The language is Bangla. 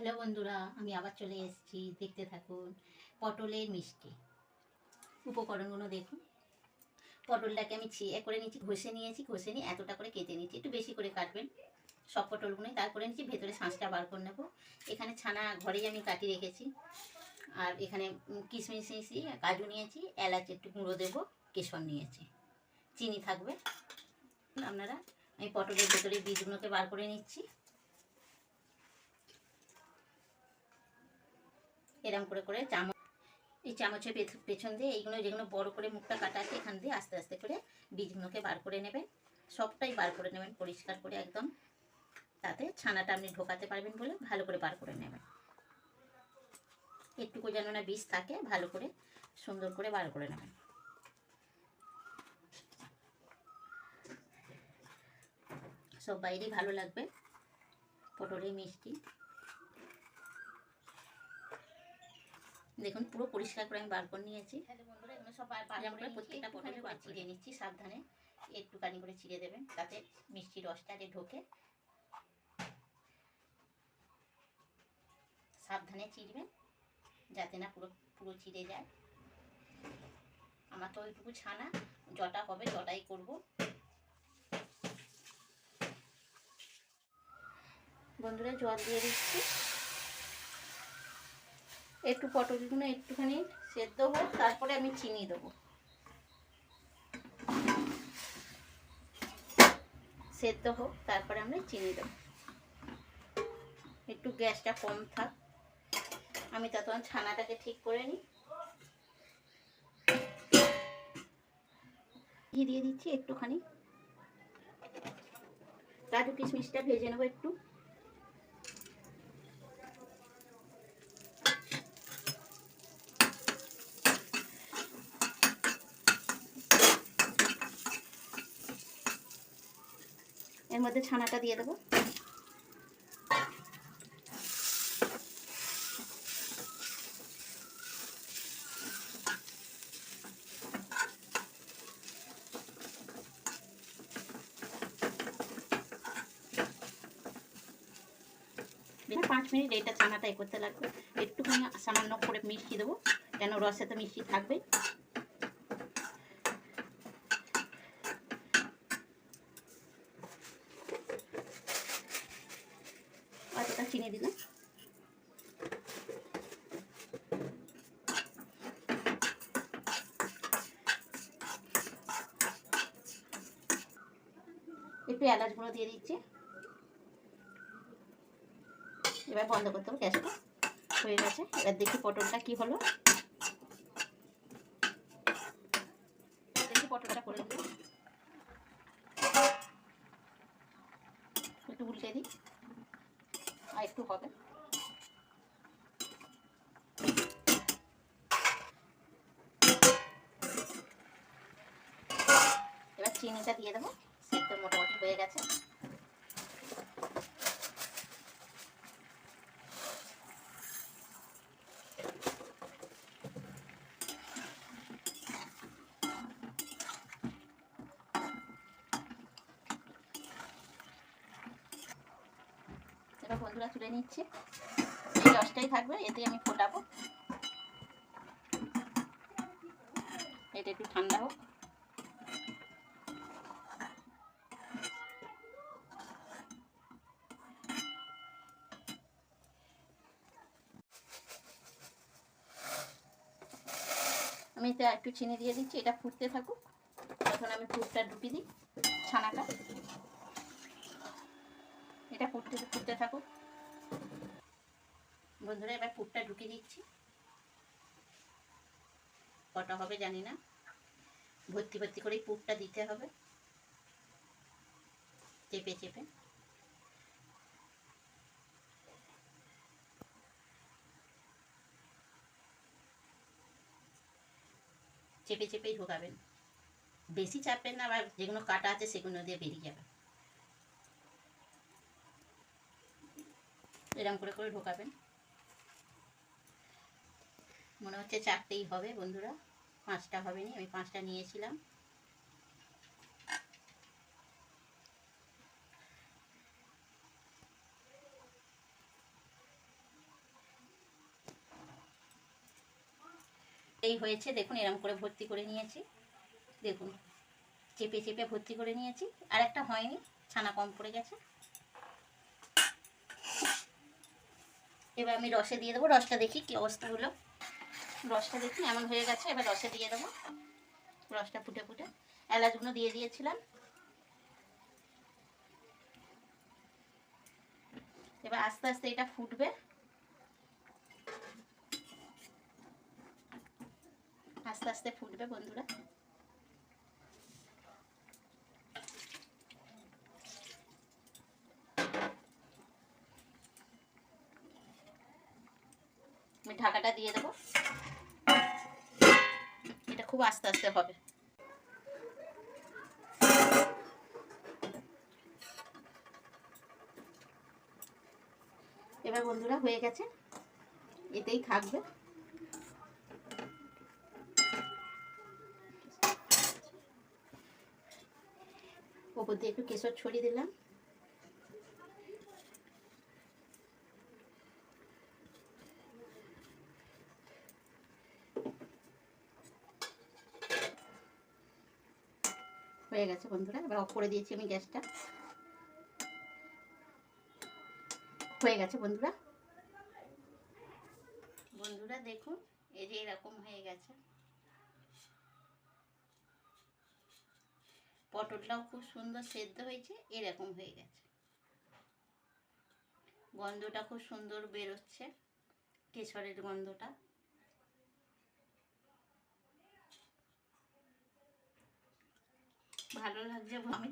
হ্যালো বন্ধুরা, আমি আবার চলে এসেছি। দেখতে থাকুন পটলের মিষ্টি। উপকরণগুলো দেখুন। পটলটাকে আমি করে নিয়েছি, ঘষে নিয়েছি। ঘষে নিয়ে এতটা করে কেটে নিয়েছি, একটু বেশি করে কাটবেন সব পটলগুলোই। তারপরে নিচ্ছি ভেতরে শাঁসটা বার করে নেবো। এখানে ছানা ঘরেই আমি কাটি রেখেছি। আর এখানে কিশমিশ নিয়েছি, কাজু নিয়েছি, এলাচ একটু গুঁড়ো দেবো, কেশর নিয়েছি, চিনি থাকবে। আপনারা আমি পটলের ভেতরে বীজগুলোকে বার করে নিচ্ছি। এরম করে করে এই চামচের পেছন দিয়ে এইগুলো যেগুলো বড় করে মুখটা কাটা আছে, এখান দিয়ে আস্তে আস্তে করে বীজগুলোকে বার করে নেবেন। সবটাই বার করে নেবেন পরিষ্কার করে একদম। তাতে ছানাটা আপনি ঢোকাতে পারবেন বলে ভালো করে বার করে নেবেন। একটুকু যেন না বীজ থাকে, ভালো করে সুন্দর করে বার করে নেবেন। সব বাইরেই ভালো লাগবে পটলের মিষ্টি। দেখুন পুরো পরিষ্কার করে আমি বার করে নিয়েছি। তাহলে বন্ধুরা এগুলো সব বাজার করে প্রত্যেকটা পটল চিড়ে নিচ্ছি সাবধানে। একটুখানি করে চিড়ে দেবেন, তাতে মিষ্টি রসটা ঢোকে। সাবধানে চিড়বেন যাতে না পুরো পুরো চিড়ে যায়। আমার তো ওইটুকু ছানা, যটা হবে তটাই করব। বন্ধুরা জল দিয়ে দিচ্ছি। একটু পটলগুলো একটুখানি সেদ্ধ হোক, তারপরে আমি চিনি দেবো। সেদ্ধ হোক, তারপরে আমরা চিনি দেবো। একটু গ্যাসটা কম থাক, আমি ততক্ষণ ছানাটাকে ঠিক করে নিই। ঘি দিয়ে দিচ্ছি একটুখানি। কাজু কিশমিশটা ভেজে নেবো একটু। এর মধ্যে ছানাটা দিয়ে দেবো। বেশ 5 মিনিট এটা ছানাটা করতে লাগবে। একটুখানি সামান্য করে মিষ্টি দেবো, কেন রসে তো মিষ্টি থাকবে। অতটা চিনি দিলাম। একটু এলাচ গুঁড়ো দিয়ে দিচ্ছি। এবার বন্ধ করতে হবে গ্যাসটা। হয়ে গেছে। এবার দেখি পটলটা কি হলো। দেখি পটলটা করে দিই, একটু উল্টে দিই, আর একটু হবে। এবার চিনিটা দিয়ে দেবো। সেদ্ধ মোটামুটি হয়ে গেছে। এবার বন্ধুরা তুলে নিচ্ছে। এই রসটাই থাকবে, এতে আমি ফোটাবো। এটা একটু ঠান্ডা হোক। আমি এতে একটু চিনি দিয়ে দিচ্ছি। এটা ফুটতে থাকুক, তখন আমি ফুটটা ঢুকিয়ে দিই ছানাটা। এটা ফুটতে ফুটতে থাকুক বন্ধুরা। এবার ফুটটা ঢুকিয়ে দিচ্ছি। কটা হবে জানি না, ভর্তি ভর্তি করে পুরটা দিতে হবে, চেপে চেপে। চেপে চেপেই ঢোকাবেন, বেশি চাপবেন না, আবার যেগুলো কাটা আছে সেগুলো দিয়ে বেরিয়ে যাবে। এরকম করে করে ঢোকাবেন। মনে হচ্ছে 4টেই হবে বন্ধুরা, 5টা হবে না। আমি 5টা নিয়েছিলাম। অল্পতেই হয়েছে, দেখুন এরকম করে ভর্তি করে নিয়েছি, দেখুন চেপে চেপে ভর্তি করে নিয়েছি। আর একটা হয়নি, ছানা কম পড়ে গেছে। এবার আমি রসে দিয়ে দেবো। রসটা দেখি কি অবস্থা হলো। রসটা দেখুন এমন হয়ে গেছে। এবার রসে দিয়ে দেবো। রসটা ফুটে ফুটে এলাচগুলো দিয়ে দিয়েছিলাম। এবার আস্তে আস্তে এটা ফুটবে, আস্তে আস্তে ফুটবে বন্ধুরা। আমি ঢাকাটা দিয়ে দেবো। এটা খুব আস্তে আস্তে হবে। এবার বন্ধুরা হয়ে গেছে, এতেই থাকবে। ওপর দিয়ে একটু কেশর ছড়িয়ে দিলাম। হয়ে গেছে বন্ধুরা। এবার অফ করে দিয়েছি আমি গ্যাসটা। হয়ে গেছে বন্ধুরা। বন্ধুরা দেখুন এই যে এরকম হয়ে গেছে। পটলটাও খুব সুন্দর সেদ্ধ হয়েছে, এরকম হয়ে গেছে। গন্ধটা খুব সুন্দর বেরোচ্ছে, কেশরের গন্ধটা। ভালো লাগছে। আমি